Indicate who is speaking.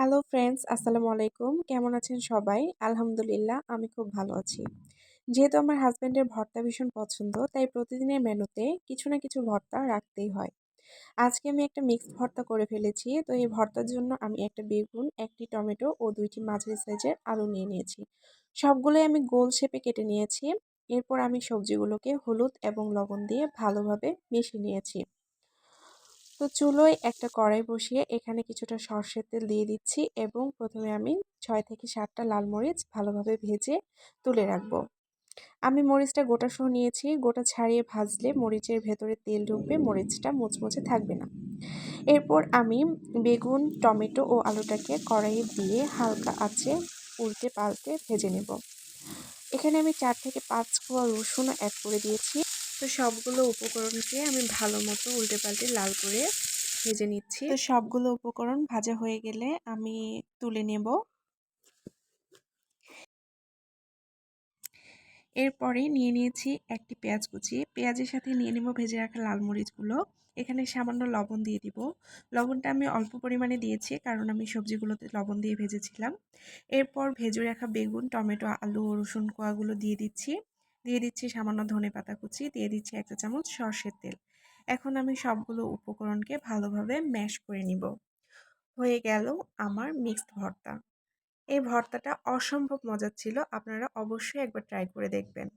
Speaker 1: Hello friends, আসসালামু আলাইকুম। কেমন আছেন সবাই? আলহামদুলিল্লাহ, আমি খুব ভালো আছি। যেহেতু আমার হাসব্যান্ডের ভর্তা ভীষণ পছন্দ, তাই প্রতিদিনের মেনুতে কিছু না কিছু ভর্তা রাখতেই হয়। আজকে আমি একটা মিক্সড ভর্তা করে ফেলেছি। তো এই ভর্তার জন্য আমি একটা বেগুন, একটি টমেটো ও ২টি মাঝারি সাইজের আলু নিয়ে নিয়েছি। সবগুলোই আমি গোল শেপে কেটে নিয়েছি। এরপর আমি সবজিগুলোকে হলুদ এবং লবণ দিয়ে ভালোভাবে মিশিয়ে নিয়েছি। তো চুলোয় একটা কড়াই বসিয়ে এখানে কিছুটা সর্ষের তেল দিয়ে দিচ্ছি এবং প্রথমে আমি ৬ থেকে ৭টা লাল মরিচ ভালোভাবে ভেজে তুলে রাখবো। আমি মরিচটা গোটা সহ নিয়েছি। গোটা ছাড়িয়ে ভাজলে মরিচের ভেতরে তেল ঢুকবে, মরিচটা মুচমুচে থাকবে না। এরপর আমি বেগুন, টমেটো ও আলুটাকে কড়াইয়ে দিয়ে হালকা আঁচে উল্টে পাল্টে ভেজে নেব। এখানে আমি ৪ থেকে ৫ কোয়া রসুনও অ্যাড করে দিয়েছি। তো সবগুলো উপকরণকে আমি ভালো মতো উল্টে পাল্টে লাল করে ভেজে নিচ্ছি। তো সবগুলো উপকরণ ভাজা হয়ে গেলে আমি তুলে নেব। এরপরে নিয়ে নিয়েছি একটি পেঁয়াজ কুচি। পেঁয়াজের সাথে নিয়ে নেব ভেজে রাখা লাল মরিচগুলো। এখানে সামান্য লবণ দিয়ে দিব। লবণটা আমি অল্প পরিমাণে দিয়েছি কারণ আমি সবজিগুলোতে লবণ দিয়ে ভেজেছিলাম। এরপর ভেজে রাখা বেগুন, টমেটো, আলু ও রসুন কোয়াগুলো দিয়ে দিচ্ছি। দিয়ে দিচ্ছি সামান্য ধনেপাতা কুচি, দিয়ে দিচ্ছি ১ চা চামচ সরষের তেল। এখন আমি সবগুলো উপকরণকে ভালোভাবে ম্যাশ করে নিব। হয়ে গেল আমার মিক্সড ভর্তা। এই ভর্তাটা অসম্ভব মজার ছিল। আপনারা অবশ্যই একবার ট্রাই করে দেখবেন।